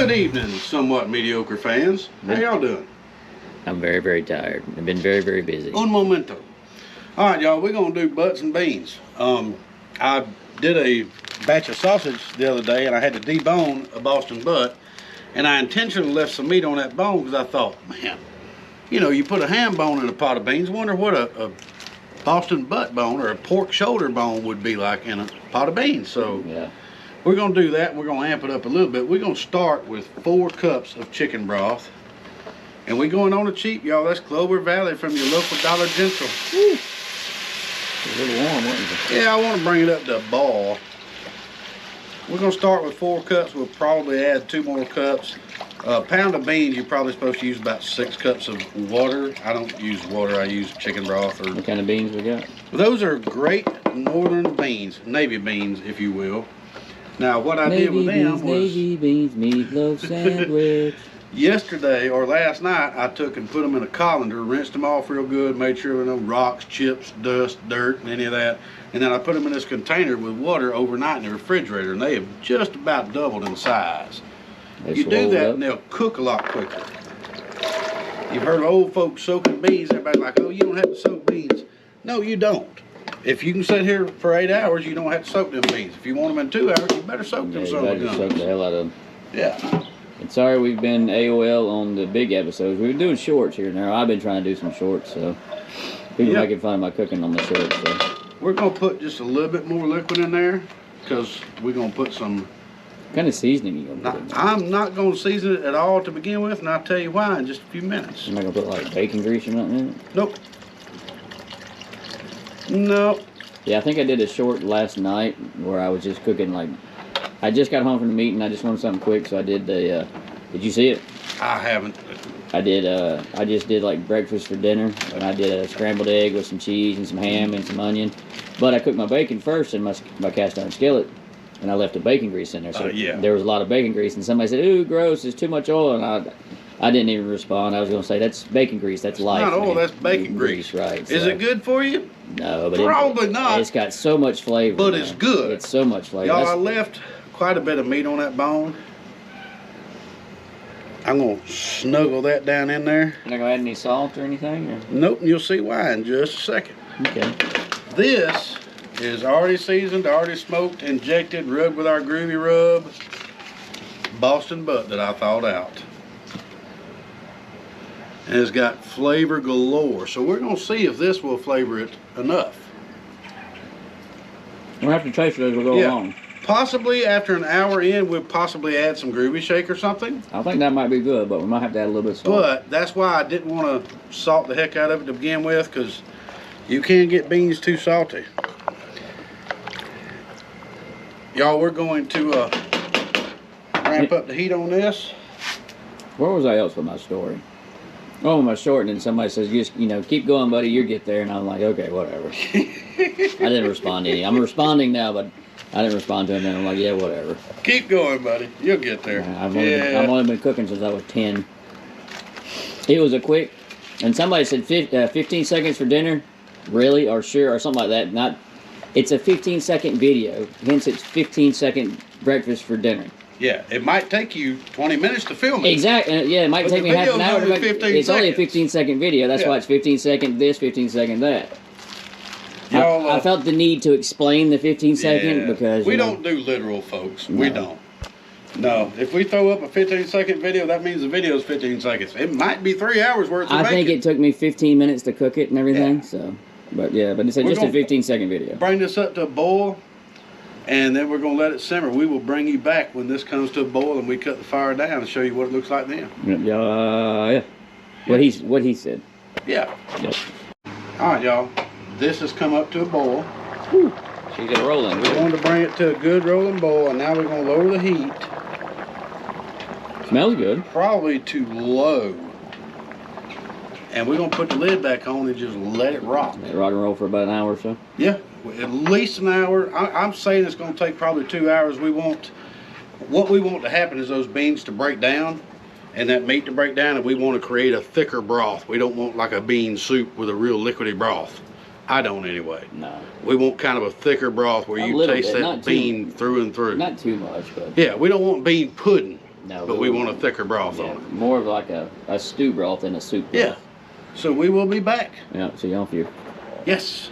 Good evening, somewhat mediocre fans. How y'all doing? I'm very, very tired. I've been very, very busy. Un momento. All right, y'all, we're going to do butts and beans. I did a batch of sausage the other day, and I had to debone a Boston butt, and I intentionally left some meat on that bone because I thought, man, you know, you put a ham bone in a pot of beans, wonder what a Boston butt bone or a pork shoulder bone would be like in a pot of beans. So Yeah. we're going to do that. We're going to amp it up a little bit. We're going to start with 4 cups of chicken broth. And we're going on the cheap, y'all. That's Clover Valley from your local Dollar General. Woo. It's a little warm, wasn't it? Yeah, I want to bring it up to a ball. We're going to start with 4 cups. We'll probably add 2 more cups. A pound of beans, you're probably supposed to use about 6 cups of water. I don't use water. I use chicken broth. Or What kind of beans we got? those are great northern beans, navy beans, if you will. Now, what I did with them was Navy beans, meatloaf sandwich. yesterday or last night, I took and put them in a colander, rinsed them off real good, made sure there were no rocks, chips, dust, dirt, and any of that. And then I put them in this container with water overnight in the refrigerator, and they have just about doubled in size. You do that, and they'll cook a lot quicker. You've heard of old folks soaking beans. Everybody's like, oh, you don't have to soak beans. No, you don't. If you can sit here for 8 hours, you don't have to soak them beans. If you want them in 2 hours, you better soak them. You better soak the hell out of them. Yeah. And sorry we've been AOL on the big episodes. We've been doing shorts here now. I've been trying to do some shorts, so people making fun of my cooking on the shorts. So. We're going to put just a little bit more liquid in there because we're going to put some... What kind of seasoning you gonna put in there? I'm not going to season it at all to begin with, and I'll tell you why in just a few minutes. You're not gonna put like bacon grease or nothing in it? Nope. No. Yeah, I think I did a short last night where I was just cooking like... I just got home from the meeting and I just wanted something quick, so I did the... did you see it? I haven't. I did, I just did like breakfast for dinner, and I did a scrambled egg with some cheese and some ham and some onion. But I cooked my bacon first in my cast iron skillet, and I left the bacon grease in there. So there was a lot of bacon grease, and somebody said, ooh, gross, it's too much oil. And I didn't even respond. I was going to say, that's bacon grease, that's life. Not oil, that's bacon grease. Right. Is it good for you? No, but probably not. It's got so much flavor. But it's good. It's so much flavor. Y'all, I left quite a bit of meat on that bone. I'm going to snuggle that down in there. You're not going to add any salt or anything? Or? Nope, and you'll see why in just a second. Okay. This is already seasoned, already smoked, injected, rubbed with our groovy rub Boston butt that I thawed out. And it's got flavor galore. So we're going to see if this will flavor it enough. We'll have to taste it as we go along. Possibly after an hour in, we'll possibly add some groovy shake or something. I think that might be good, but we might have to add a little bit of salt. But that's why I didn't want to salt the heck out of it to begin with, because you can get beans too salty. Y'all, we're going to ramp up the heat on this. Where was I else with my story? Oh, my short, and then somebody says, just, you know, keep going, buddy, you get there. And I'm like, okay, whatever. I didn't respond to any. I'm responding now, but I didn't respond to him, and I'm like, yeah, whatever. Keep going, buddy. You'll get there. I've only been cooking since I was 10. It was a quick, and somebody said 15 seconds for dinner, really, or sure, or something like that. It's a 15-second video, hence it's 15-second breakfast for dinner. Yeah, it might take you 20 minutes to film it. Exactly. Yeah, it might take me half an hour to make it. It's only a 15-second video. That's why it's 15-second this, 15-second that. I felt the need to explain the 15-second because we don't do literal, folks. No. We don't. No, if we throw up a 15-second video, that means the video is 15 seconds. It might be 3 hours worth of I think it took me 15 minutes to cook it and everything. Yeah. So, but it's just a 15-second video. Bring this up to a boil, and then we're going to let it simmer. We will bring you back when this comes to a boil and we cut the fire down and show you what it looks like then. Yeah. What he said. Yeah. Yep. All right, y'all. This has come up to a boil. Whew. She's got rolling. We're going to bring it to a good rolling boil, and now we're going to lower the heat. Smells good. Probably too low. And we're going to put the lid back on and just let it rock. Let it rock and roll for about an hour or so? Yeah, at least an hour. I'm saying it's going to take probably 2 hours. What we want to happen is those beans to break down and that meat to break down, and we want to create a thicker broth. We don't want like a bean soup with a real liquidy broth. I don't anyway. No. We want kind of a thicker broth where you taste that bean through and through. Not too much, but... Yeah, we don't want bean pudding. No, but we want a thicker broth on it. More of like a stew broth than a soup broth. Yeah. So we will be back. Yeah, see y'all few. Yes.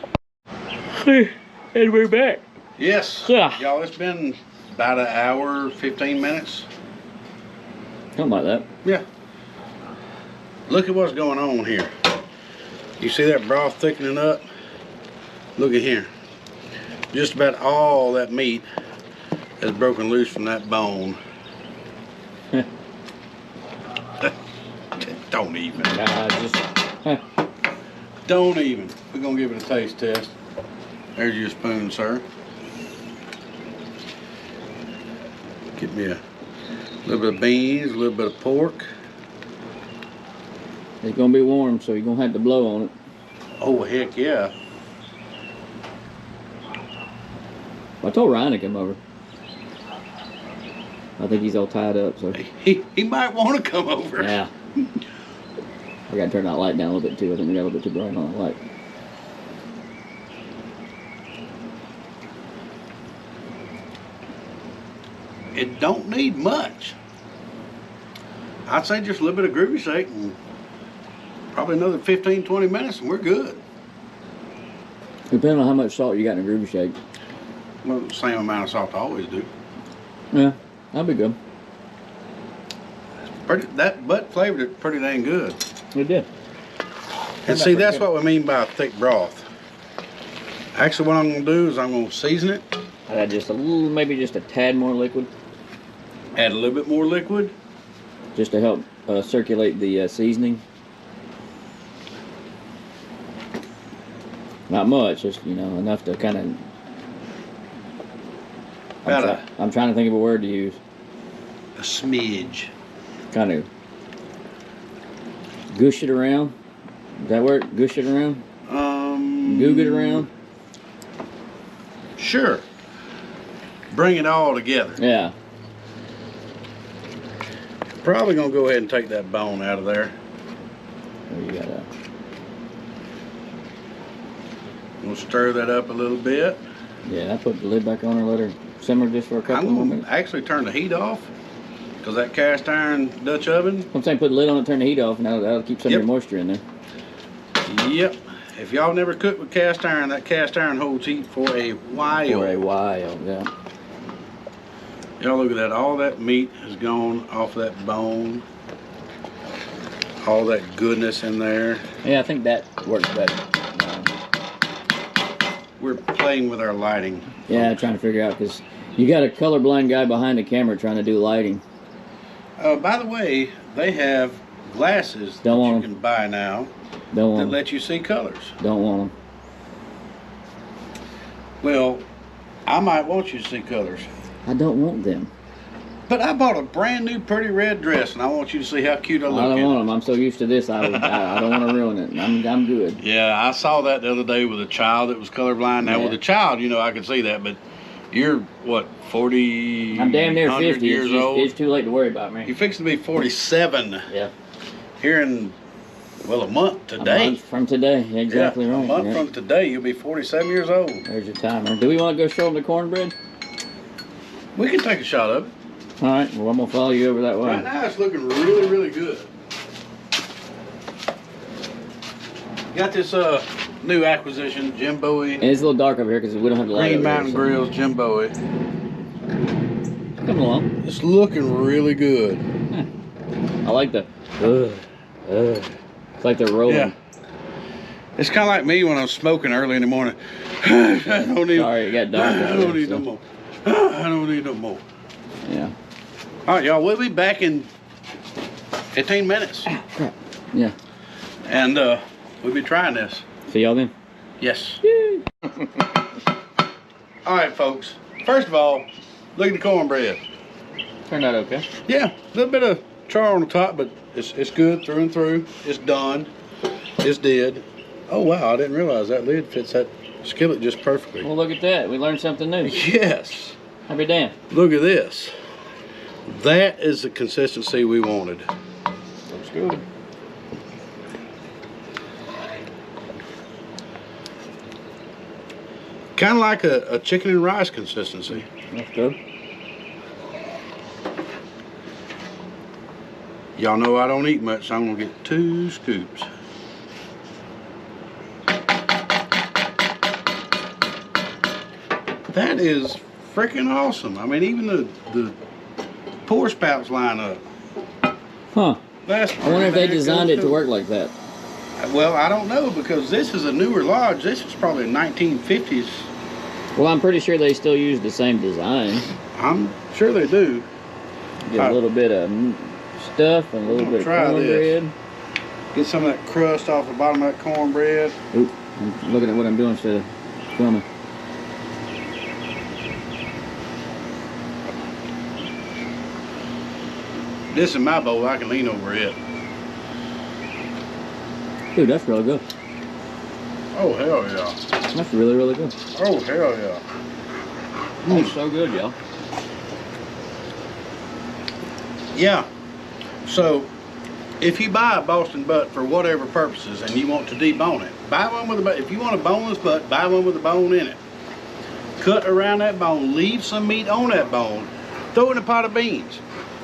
And we're back. Yes. Yeah. Y'all, it's been about an hour, 15 minutes. Something like that. Yeah. Look at what's going on here. You see that broth thickening up? Look at here. Just about all that meat has broken loose from that bone. Don't even. Don't even. We're gonna give it a taste test. There's your spoon, sir. Get me a little bit of beans, a little bit of pork. It's gonna be warm, so you're gonna have to blow on it. Oh, heck yeah. I told Ryan to come over. I think he's all tied up, so. He might want to come over. Yeah. I gotta turn that light down a little bit too. I think we got a little bit too bright on the light. It don't need much. I'd say just a little bit of groovy shake and probably another 15, 20 minutes and we're good. Depending on how much salt you got in a groovy shake. Well, the same amount of salt I always do. Yeah, that'd be good. That butt flavored it pretty dang good. It did. And see, that's what we mean by a thick broth. Actually, what I'm going to do is I'm going to season it. Add just a little, maybe just a tad more liquid. Add a little bit more liquid. Just to help circulate the seasoning. Not much, just, you know, enough to kind of... I'm trying to think of a word to use. A smidge. Kind of goosh it around. Does that work? Goosh it around? Goog it around? Sure. Bring it all together. Yeah. Probably gonna go ahead and take that bone out of there. Oh, you gotta... We'll stir that up a little bit. Yeah, I put the lid back on her, let her simmer just for a couple more I'm minutes. gonna actually turn the heat off because that cast iron Dutch oven. I'm saying put the lid on it, turn the heat off, and that'll keep some of your moisture in there. Yep. If y'all never cooked with cast iron, that cast iron holds heat for a while. For a while, yeah. Y'all look at that. All that meat has gone off that bone. All that goodness in there. Yeah, I think that works better. We're playing with our lighting. Yeah, trying to figure out, because you got a colorblind guy behind the camera trying to do lighting. By the way, they have glasses that you can buy now that let you see colors. Don't want them. Well, I might want you to see colors. I don't want them. But I bought a brand new pretty red dress, and I want you to see how cute I look. I don't want them. I'm so used to this. I don't want to ruin it. I'm good. Yeah, I saw that the other day with a child that was colorblind. Now, with a child, you know, I can see that, but you're, what, 40? I'm damn near 50 years old? It's too late to worry about me. You're fixing to be 47. Yeah. Here in, well, a month today. A month from today. Exactly right. A month from today, you'll be 47 years old. There's your timer. Do we want to go show them the cornbread? We can take a shot of it. All right. Well, I'm going to follow you over that way. Right now, it's looking really, really good. Got this new acquisition, Jim Bowie. And it's a little dark over here because we don't have the light. Green Mountain Grills, Jim Bowie. Come along. It's looking really good. I like the. It's like they're rolling. Yeah. It's kind of like me when I'm smoking early in the morning. I don't need. Sorry, it got dark. I don't need no more. I don't need no more. Yeah. All right, y'all. We'll be back in 15 minutes. Crap. Yeah. And we'll be trying this. See y'all then. Yes. All right, folks. First of all, look at the cornbread. Turned out okay. Yeah, a little bit of char on the top, but it's good through and through. It's done. It's dead. Oh wow, I didn't realize that lid fits that skillet just perfectly. Well, look at that. We learned something new. Yes. I'll be damned. Look at this. That is the consistency we wanted. Looks good. Kind of like a chicken and rice consistency. That's good. Y'all know I don't eat much, so I'm gonna get 2 scoops. That is freaking awesome. I mean, even the pour spouts line up. Huh. That's I wonder if they pretty designed good, it to too. work like that. Well, I don't know, because this is a newer lodge. This is probably 1950s. Well, I'm pretty sure they still use the same design. I'm sure they do. Get a little bit of stuff and a little bit of Try this. cornbread. Get some of that crust off the bottom of that cornbread. Oop, I'm looking at what I'm doing instead of filming. This is my bowl. I can lean over it. Dude, that's really good. Oh, hell yeah. That's really, really good. Oh, hell yeah. Oh, so good, y'all. Yeah. So, if you buy a Boston butt for whatever purposes and you want to debone it, buy one with a butt. If you want a boneless butt, buy one with a bone in it. Cut around that bone. Leave some meat on that bone. Throw it in a pot of beans.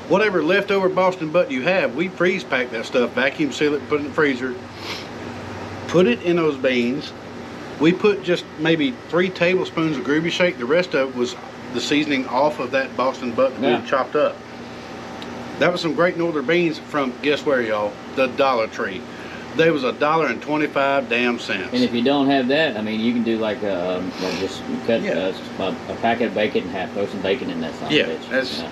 Whatever leftover Boston butt you have, we freeze pack that stuff, vacuum seal it, put it in the freezer. Put it in those beans. We put just maybe 3 tablespoons of groovy shake. The rest of it was the seasoning off of that Boston butt that we had chopped up. That was some great northern beans from, guess where, y'all? The Dollar Tree. They was $1.25 damn cents. And if you don't have that, I mean, you can do like just cut a packet of bacon in half, throw some bacon in that son of a bitch. That's,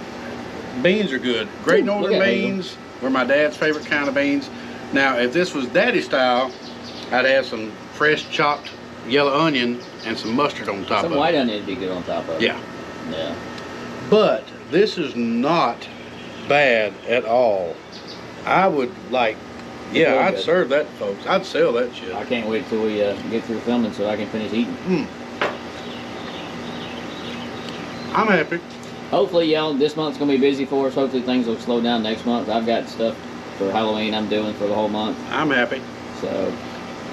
beans are good. Great northern beans were my dad's favorite kind of beans. Now, if this was daddy style, I'd have some fresh chopped yellow onion and some mustard on top of it. Some white onion would be good on top of it. Yeah. Yeah. But this is not bad at all. I would like, yeah, I'd serve that, folks. I'd sell that shit. I can't wait till we get through filming so I can finish eating. I'm happy. Hopefully, y'all, this month's going to be busy for us. Hopefully things will slow down next month. I've got stuff for Halloween I'm doing for the whole month. I'm happy. So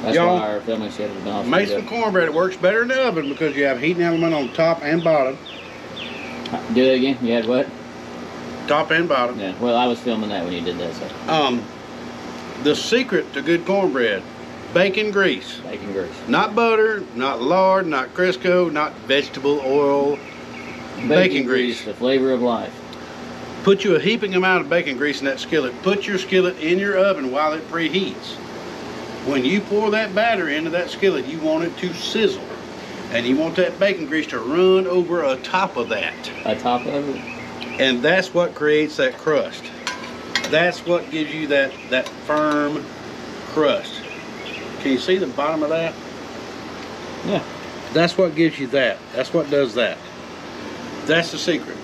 that's why our filming schedule has been off. Make some cornbread. It works better in the oven because you have heating element on top and bottom. Do that again. You had what? Top and bottom. Yeah. Well, I was filming that when you did that. So. The secret to good cornbread: bacon grease. Bacon grease. Not butter, not lard, not Crisco, not vegetable oil. Bacon grease. The flavor of life. Put you a heaping amount of bacon grease in that skillet. Put your skillet in your oven while it preheats. When you pour that batter into that skillet, you want it to sizzle. And you want that bacon grease to run over a top of that. A top of it? And that's what creates that crust. That's what gives you that firm crust. Can you see the bottom of that? Yeah. That's what gives you that. That's what does that. That's the secret.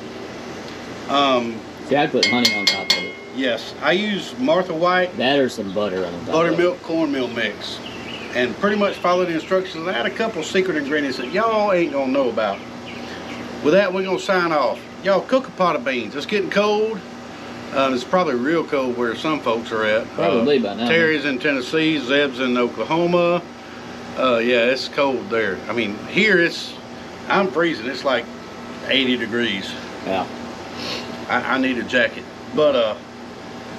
See, I put honey on top of it. Yes, I use Martha White. That or some butter on top Buttermilk cornmeal mix. And pretty much follow the instructions. I had a couple secret ingredients that y'all ain't gonna know about. With that, we're gonna sign off. Y'all cook a pot of beans. It's getting cold. It's probably real cold where some folks are at. Probably by now. Terry's in Tennessee, Zeb's in Oklahoma. Yeah, it's cold there. I mean, here I'm freezing. It's like 80 degrees. Yeah. I need a jacket. But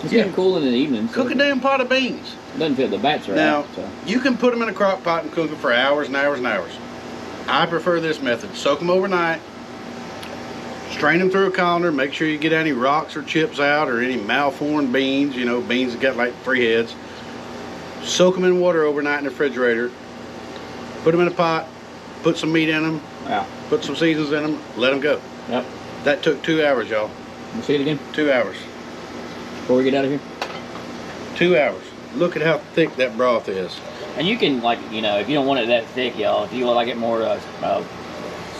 it's getting cool in the evening. Cook a damn pot of beans. It doesn't feel the bats are now, out. So. You can put them in a crock pot and cook them for hours and hours and hours. I prefer this method. Soak them overnight. Strain them through a colander. Make sure you get any rocks or chips out or any malformed beans. You know, beans that got like 3 heads. Soak them in water overnight in the refrigerator. Put them in a pot. Put some meat in them. Yeah. Put some seasons in them. Let them go. Yep. That took 2 hours, y'all. You see it again? 2 hours. Before we get out of here? 2 hours. Look at how thick that broth is. And you can, like, you know, if you don't want it that thick, y'all, if you like it more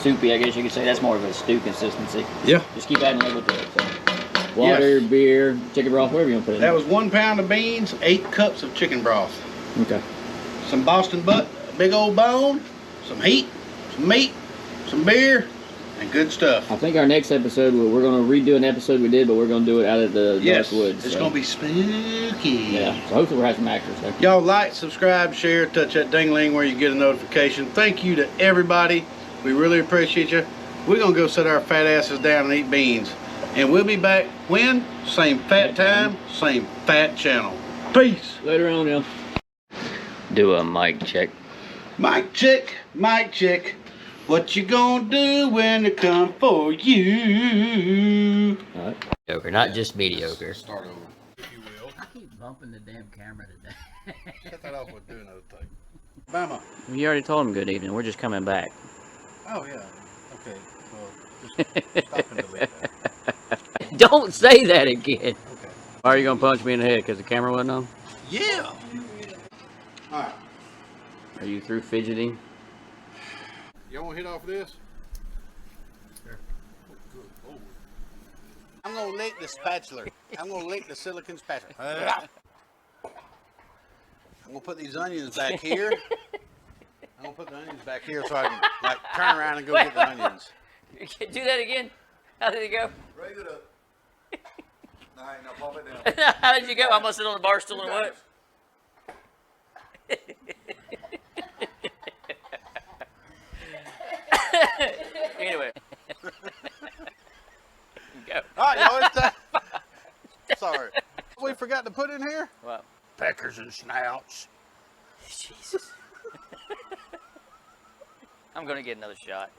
soupy, I guess you could say, that's more of a stew consistency. Yeah. Just keep adding liquid to it. So. Water, beer, chicken broth, whatever you want to put in. That was 1 pound of beans, 8 cups of chicken broth. Okay. Some Boston butt, a big old bone, some heat, some meat, some beer, and good stuff. I think our next episode, we're going to redo an episode we did, but we're going to do it out of the North Woods. It's going to be spooky. Yeah, so hopefully we'll have some actors there. Y'all like, subscribe, share, touch that ding-ling where you get a notification. Thank you to everybody. We really appreciate you. We're going to go sit our fat asses down and eat beans. And we'll be back when? Same fat time, same fat channel. Peace. Later on, y'all. Do a mic check. Mic check, mic check. What you gonna do when they come for you? All right. Mediocre, not just mediocre. Start over, if you will. I keep bumping the damn camera today. Cut that off with doing another thing. Bama. You already told him good evening. We're just coming back. Oh yeah. Okay. Well, just stop and delete that. Don't say that again. Okay. Why are you gonna punch me in the head? Because the camera wasn't on? Yeah. All right. Are you through fidgeting? Y'all want to hit off of this? Sure. Oh, good Lord. I'm gonna lick the spatula. I'm gonna lick the silicone spatula. I'm gonna put these onions back here. I'm gonna put the onions back here so I can like turn around and go get the onions. Do that again. How did it go? Raise it up. All right, now pop it down. How did you go? I must sit on the bar stool and what? Anyway. Go. All right, y'all, it's time. Sorry. We forgot to put in here? What? Peckers and snouts. Jesus. I'm gonna get another shot.